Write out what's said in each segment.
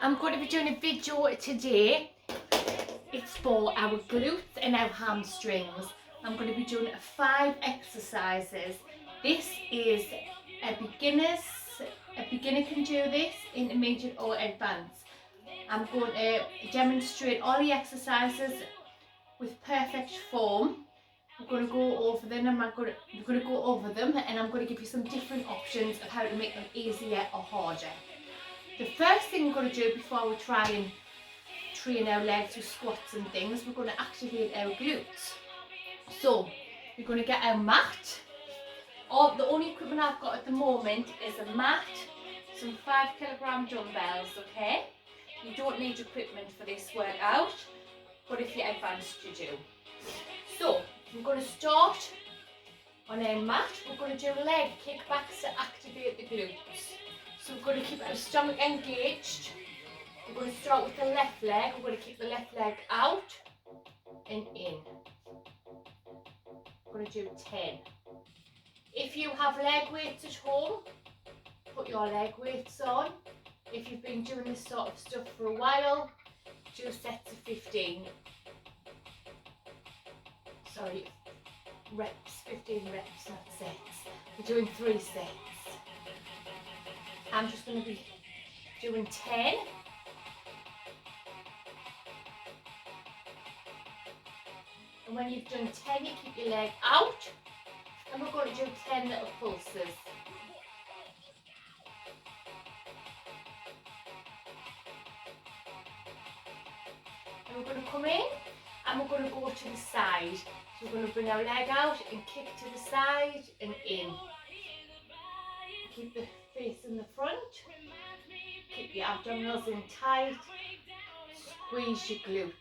I'm going to be doing a video today. It's for our glutes and our hamstrings. I'm going to be doing 5 exercises. This is a beginner can do this, intermediate or advanced. I'm going to demonstrate all the exercises with perfect form. I'm going to go over them and I'm going to go over them and I'm going to give you some different options of how to make them easier or harder. The first thing we're going to do before we try and train our legs with squats and things, we're going to activate our glutes. So we're going to get our mat. The only equipment I've got at the moment is a mat, some 5 kilogram dumbbells, okay? You don't need equipment for this workout, but if you're advanced you do. So we're going to start on our mat. We're going to do leg kickbacks to activate the glutes. So we're going to keep our stomach engaged. We're going to start with the left leg. We're going to keep the left leg out and in. We're going to do 10. If you have leg weights at home, put your leg weights on. If you've been doing this sort of stuff for a while, do sets of 15. Sorry, reps, 15 reps, not sets. We're doing 3 sets. I'm just going to be doing 10. And when you've done 10, you keep your leg out. And we're going to do 10 little pulses. And we're going to come in and we're going to go to the side. So we're going to bring our leg out and kick to the side and in. Keep the face in the front. Keep your abdominals in tight. Squeeze your glutes.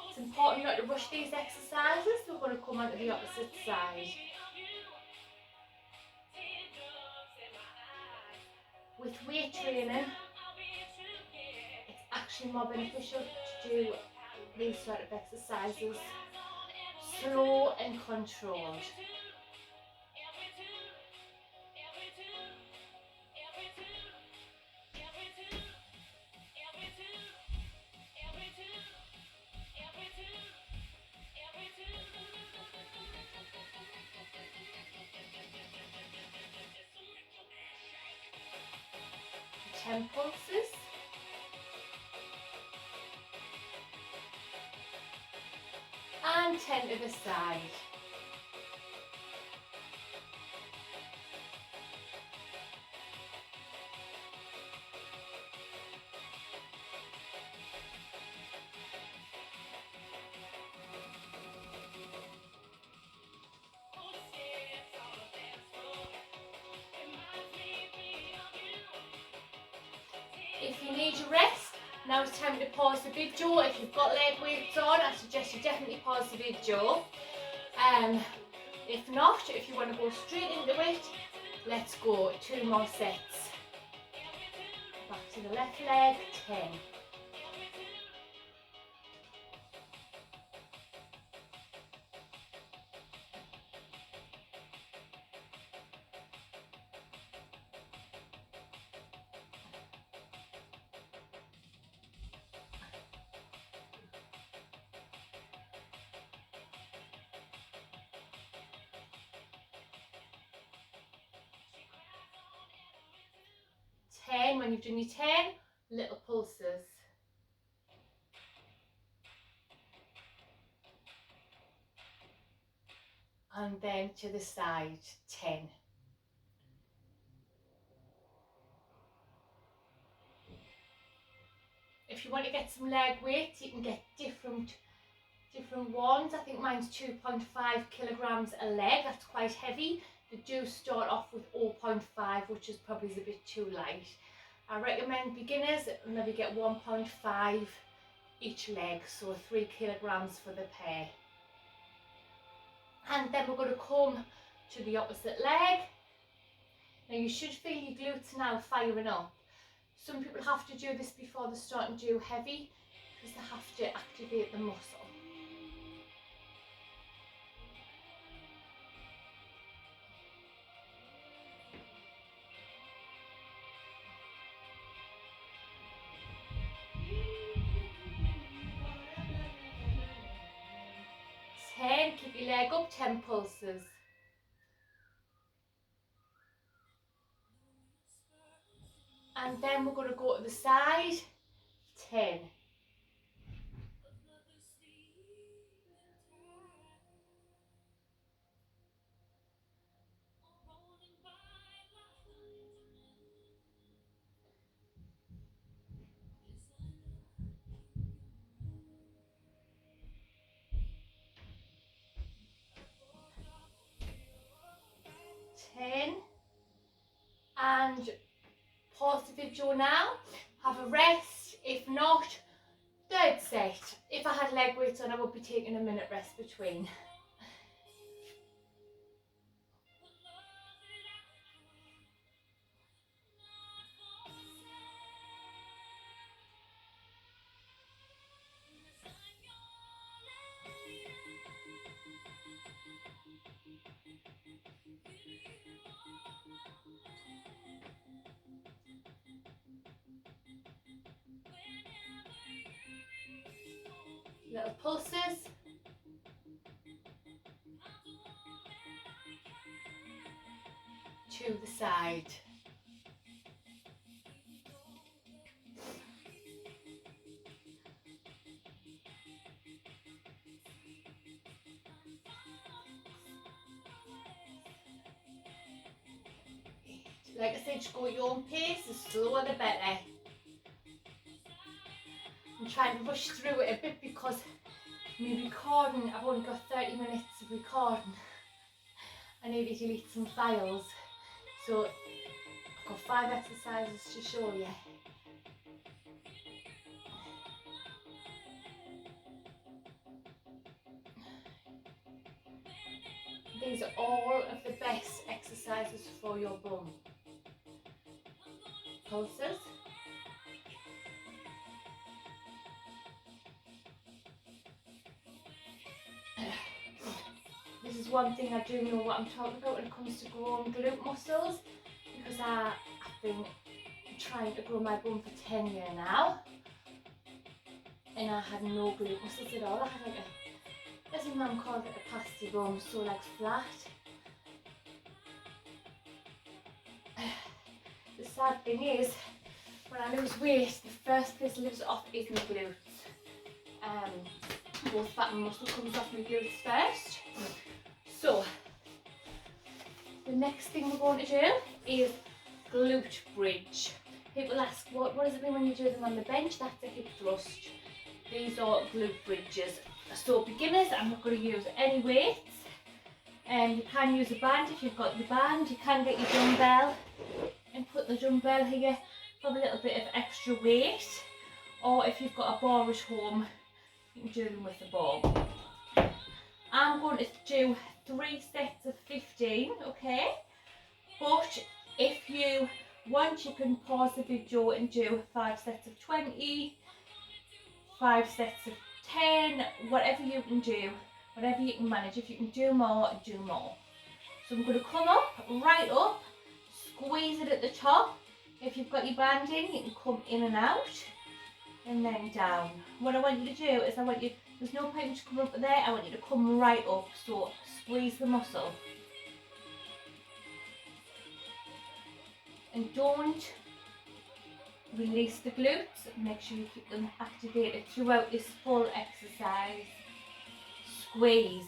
It's important not to rush these exercises. We're going to come onto the opposite side. With weight training, it's actually more beneficial to do these sort of exercises slow and controlled. Pulses. And 10 to the side. If you need a rest, now it's time to pause the video. If you've got leg weights on, I suggest you definitely pause the video. If not, if you want to go straight into it, let's go. 2 more sets. Back to the left leg, 10. When you've done your 10, little pulses. And then to the side, 10. If you want to get some leg weight, you can get different ones. I think mine's 2.5 kilograms a leg. That's quite heavy. They do start off with 0.5, which is probably a bit too light. I recommend beginners maybe get 1.5 each leg, so 3 kilograms for the pair. And then we're going to come to the opposite leg. Now you should feel your glutes now firing up. Some people have to do this before they start to do heavy because they have to activate the muscle. Keep your leg up, 10 pulses. And then we're going to go to the side, 10. And pause the video now, have a rest. If not, third set. If I had leg weights on, I would be taking a minute rest between. Little pulses. To the side. Like I said, just go at your own pace, the slower the better. I'm trying to rush through it a bit because me recording, I've only got 30 minutes of recording. I need to delete some files. So I've got 5 exercises to show you. These are all of the best exercises for your bum. Pulses. This is one thing I do know what I'm talking about when it comes to growing glute muscles, because I've been trying to grow my bum for 10 years now, and I had no glute muscles at all. I had like as my mum called it, a pasty bum, so like flat. The sad thing is, when I lose weight, the first place it lives off is my glutes. Both fat and muscle comes off my glutes first. So, the next thing we're going to do is glute bridge. People ask, what does it mean when you do them on the bench? That's a hip thrust. These are glute bridges. So beginners, I'm not going to use any weights. You can use a band if you've got your band. You can get your dumbbell and put the dumbbell here for a little bit of extra weight. Or if you've got a bar at home, you can do them with a bar. I'm going to do 3 sets of 15, okay? But if you want, you can pause the video and do 5 sets of 20, 5 sets of 10, whatever you can do, whatever you can manage. If you can do more, do more. So I'm going to come up, right up, squeeze it at the top. If you've got your band in, you can come in and out, and then down. What I want you to do is there's no point in just coming up there, I want you to come right up, so squeeze the muscle. And don't release the glutes, make sure you keep them activated throughout this full exercise. Squeeze.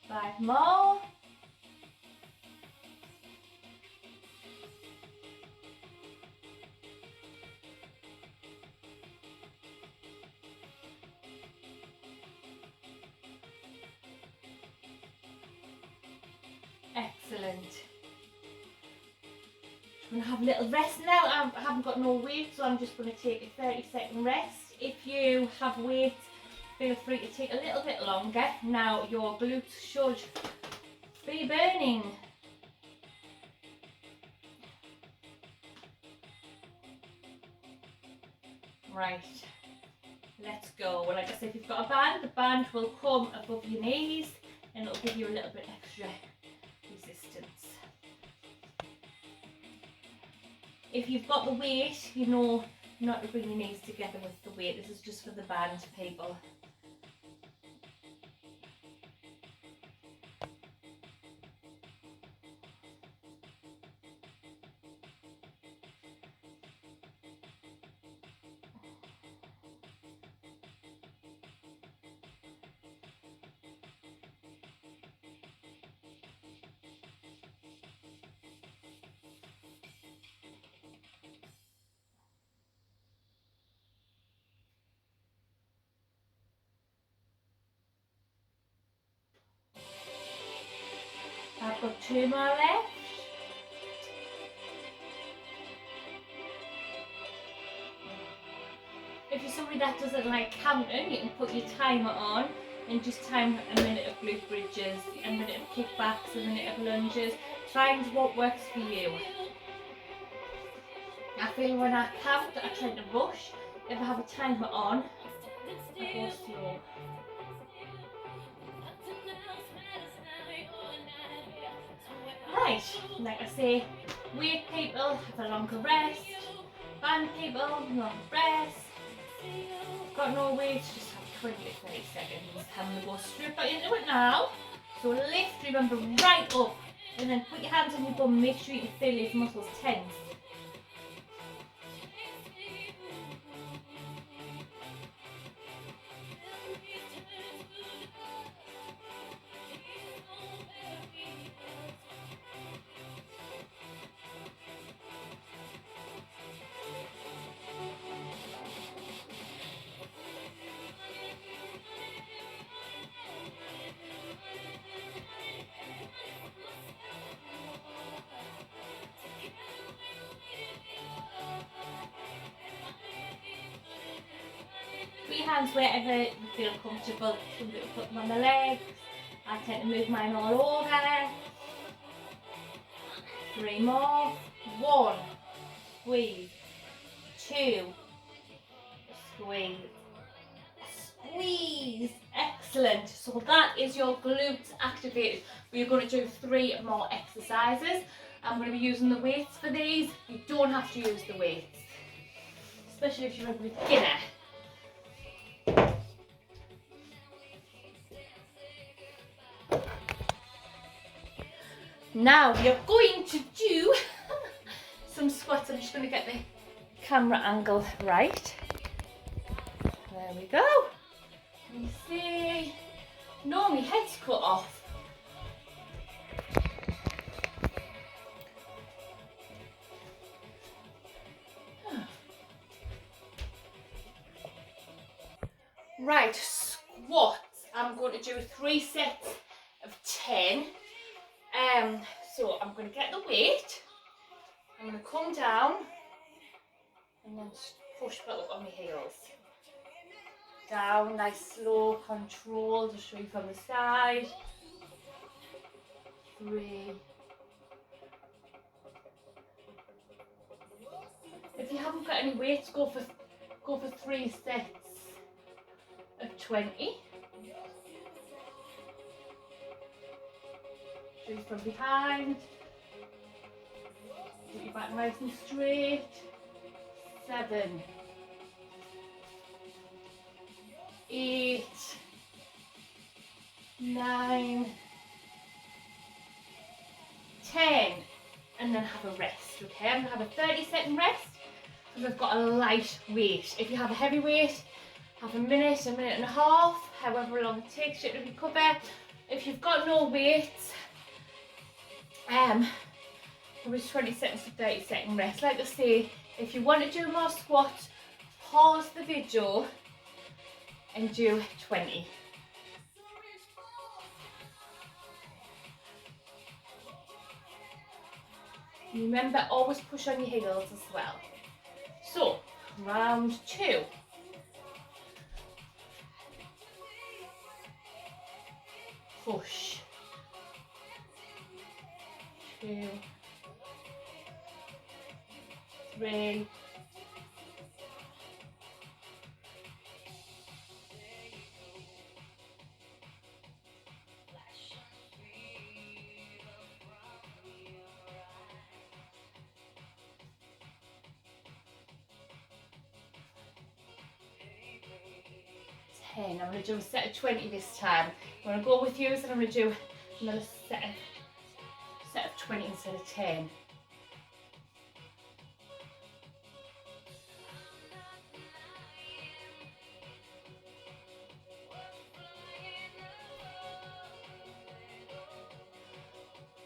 Five more. Excellent. I'm going to have a little rest now. I haven't got no weight, so I'm just going to take a 30-second rest. If you have weight, feel free to take a little bit longer. Now your glutes should be burning. Right, let's go. Well, like I said, if you've got a band, the band will come above your knees and it'll give you a little bit extra resistance. If you've got the weight, you know not to bring your knees together with the weight. This is just for the band people. I've got 2 more left. If you're somebody that doesn't like counting, you can put your timer on and just time a minute of glute bridges, a minute of kickbacks, a minute of lunges. Find what works for you. I feel when I count, I tend to rush. If I have a timer on, I go slow. Right, like I say, weight people have a longer rest, band people, longer rest. Got no weight, just have 20 to 30 seconds. I'm going to go straight back into it now. So lift, remember, right up, and then put your hands on your bum, make sure you can feel these muscles tense. Put your hands wherever you feel comfortable. Some people put them on the legs. I tend to move mine all over. 3 more. 1. Squeeze. 2. Squeeze. Squeeze. Excellent. So that is your glutes activated. We're going to do 3 more exercises. I'm going to be using the weights for these. You don't have to use the weights, especially if you're a beginner. Now we are going to do some squats. I'm just going to get the camera angle right. There we go. Let me see. No, my head's cut off. Right, squats. I'm going to do 3 sets of 10. So I'm going to get the weight. I'm going to come down and then push back up on my heels. Down, nice, slow, controlled. I'll show you from the side. 3. If you haven't got any weights, go for 3 sets of 20. Do it from behind. Get your back nice and straight. 7. 8. 9. 10. And then have a rest, okay? I'm going to have a 30-second rest because I've got a light weight. If you have a heavy weight, have a minute and a half, however long it takes you to recover. If you've got no weights, probably 20 seconds to 30-second rest. Like I say, if you want to do more squats, pause the video and do 20. Remember, always push on your heels as well. So, round 2. Push. 2, 3, 10. I'm going to do a set of 20 this time. I'm going to go with yours and I'm going to do another set of 20 instead of 10.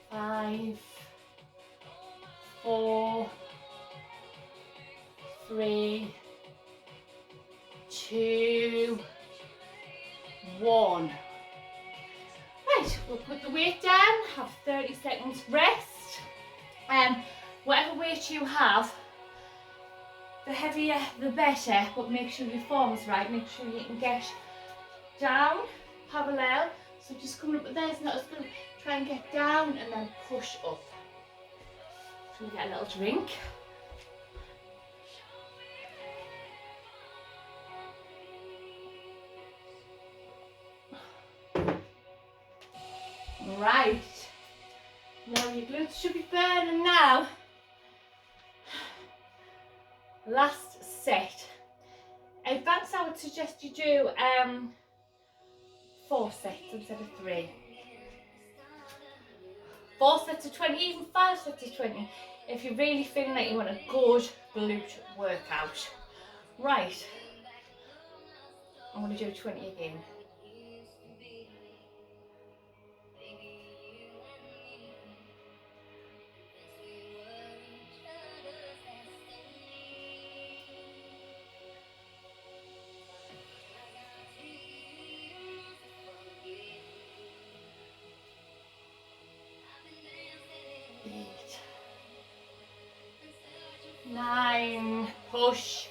Five, 4, 3, 2, 1. Right, we'll put the weight down, have 30 seconds rest. Whatever weight you have, the heavier the better, but make sure your form's right. Make sure you can get down, parallel. So just coming up with there, it's not as good. Try and get down and then push up. So we get a little drink. Right, now your glutes should be burning now. Last set. Advanced, I would suggest you do 4 sets instead of 3. 4 sets of 20, even 5 sets of 20, if you're really feeling like you want a good glute workout. Right, I'm going to do 20 again. Eight, 9, push,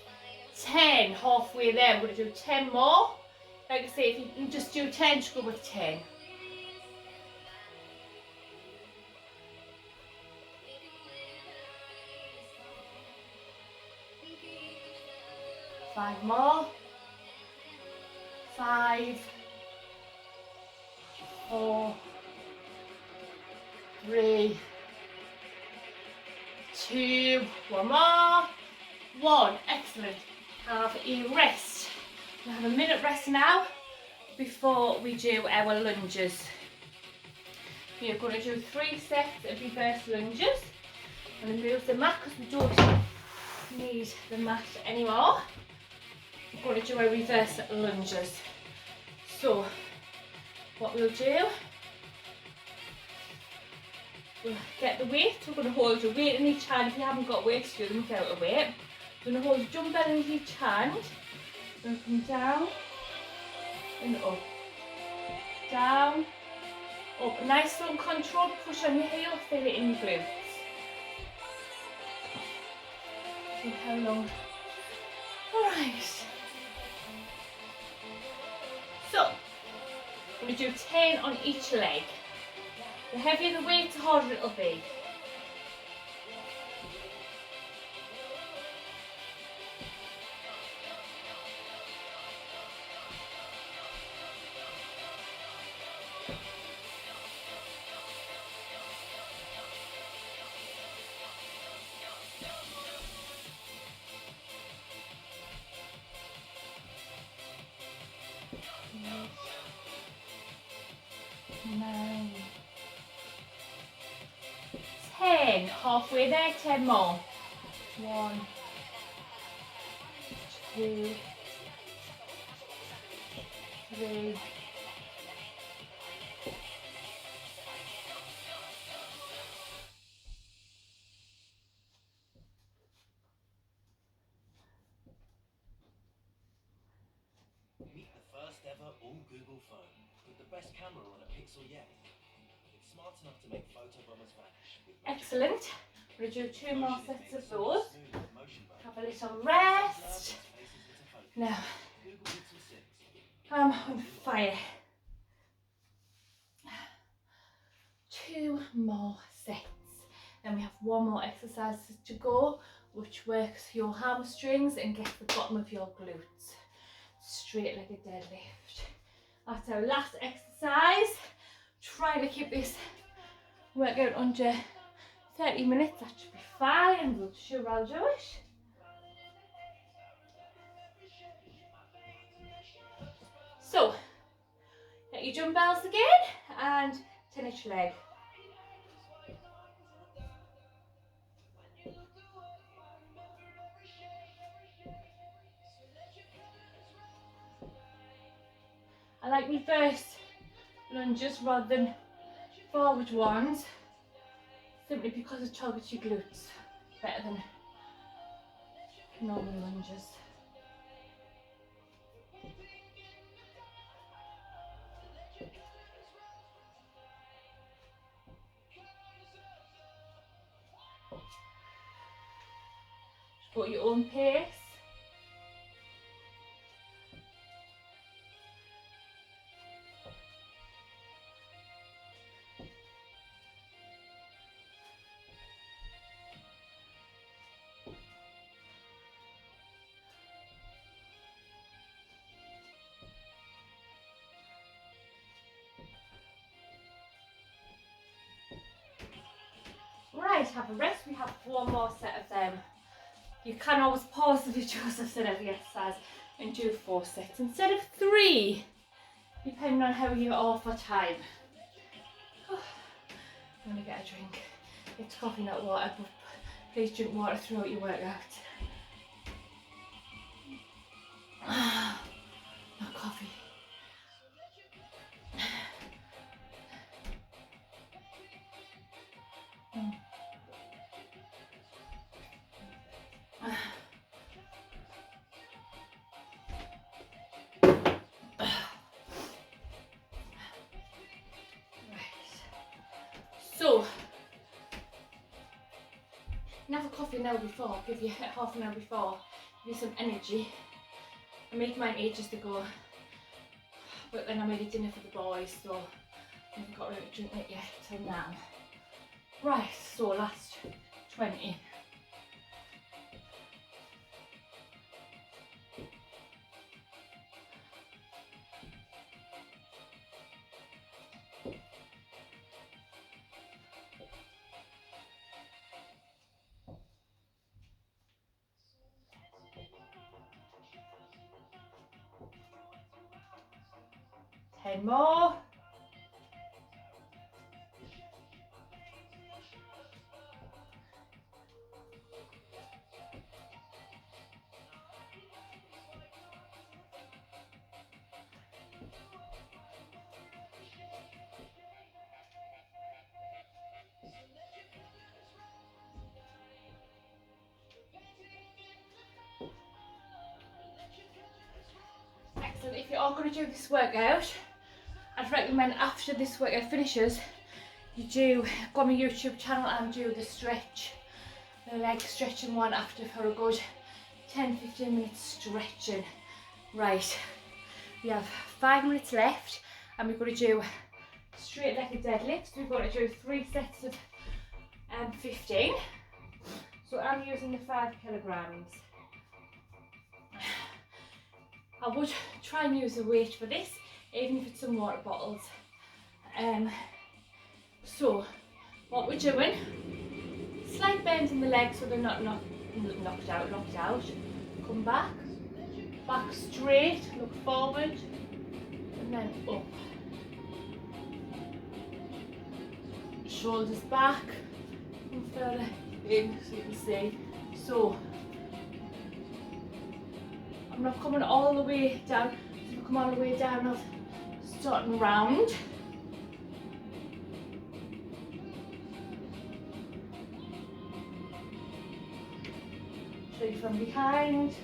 10, halfway there. We're going to do 10 more. Like I say, if you can just do 10, just go with 10. 5 more. 5, 4, 3, 2, 1 more. 1, excellent. Have a rest. We'll have a minute rest now before we do our lunges. We're going to do 3 sets of reverse lunges. I'm going to move the mat because we don't need the mat anymore. We're going to do our reverse lunges. So, what we'll do, we'll get the weight. We're going to hold your weight in each hand. If you haven't got weights, do them without a weight. We're going to hold your dumbbell in each hand. We're going to come down and up. Down, up. Nice slow and controlled push on your heel, feel it in your glutes. See how long. Alright. So, I'm going to do 10 on each leg. The heavier the weight, the harder it'll be. Nine, 10, halfway there, 10 more. 1, 2, 3, 'Meet the first ever all Google phone with the best camera on a Pixel yet. It's smart enough to make photo bombers vanish. excellent. We'll do 2 more sets of those. Have a little rest. Now, I'm on fire. 2 more sets. Then we have 1 more exercise to go, which works your hamstrings and gets the bottom of your glutes straight like a deadlift. That's our last exercise. Trying to keep this workout under 30 minutes. That should be fine. We'll sure I'll do it. So, get your dumbbells again and 10 each leg. I like reverse lunges rather than forward ones, simply because it targets your glutes better than normal lunges. Just go at your own pace. Right, have a rest. We have 4 more set of them. You can always pause the video, as I've said, every exercise and do 4 sets instead of 3, depending on how you are for time. I'm going to get a drink. It's coffee, not water, but please drink water throughout your workout. Not coffee. So, you have a coffee an hour before, give you half an hour before, give you some energy. I made mine ages ago, but then I made a dinner for the boys, so I haven't got around to drinking it yet till now. Right, so last 20. Ten more. Excellent. If you're all going to do this workout, I'd recommend after this workout finishes, you do go on my YouTube channel and do the leg stretching one after for a good 10-15 minutes stretching. Right, we have 5 minutes left and we're going to do straight leg deadlifts. We're going to do 3 sets of 15. So I'm using the 5 kilograms. I would try and use a weight for this, even if it's some water bottles. So what we're doing, slight bends in the legs so they're not knocked out. Come back straight, look forward, and then up. Shoulders back and further in, so you can see. So I'm not coming all the way down. If I come all the way down, I'm starting round. Show you from behind.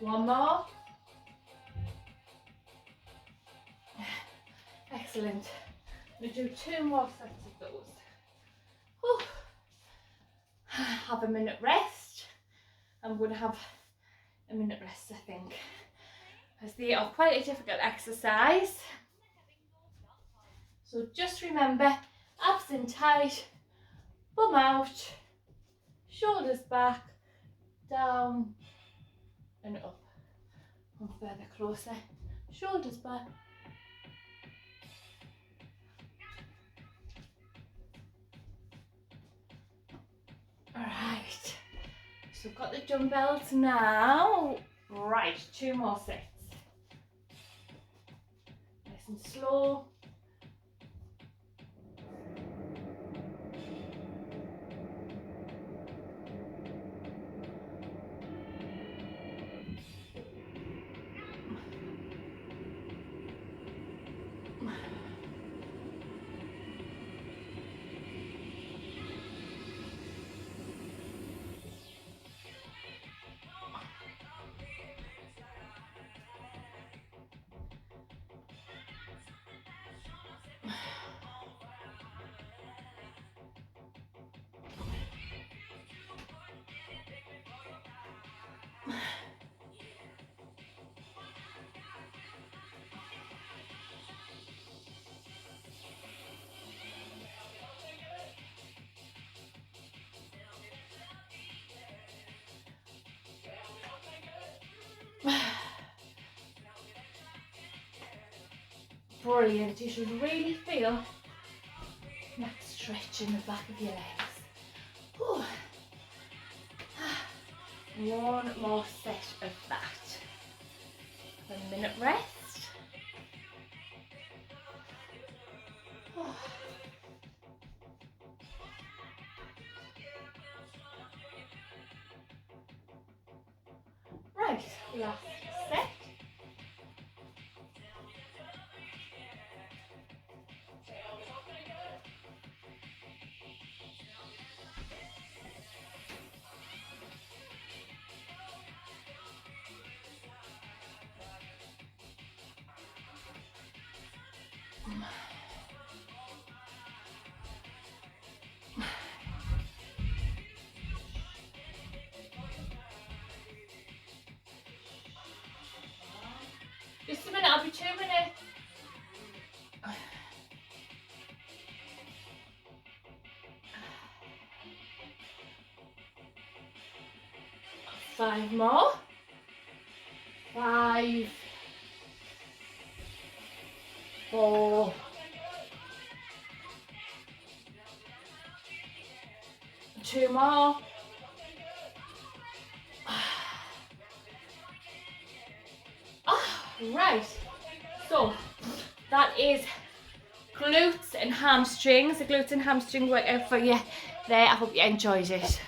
One more. Excellent. I'm going to do 2 more sets of those. Whew. Have a minute rest. I'm going to have a minute rest, I think, because they are quite a difficult exercise. So just remember, abs in tight, bum out, shoulders back, down and up. Come further closer, shoulders back. Alright, so I've got the dumbbells now. Right, 2 more sets. Nice and slow. Brilliant, you should really feel that stretch in the back of your legs. Whew. 1 more set of that. Have a minute rest. Oh. Right, last set. Just a minute, I'll be 2 minutes. Five more. 5, 4, 2 more. Right, so that is glutes and hamstrings. The glutes and hamstring workout for you there. I hope you enjoyed it.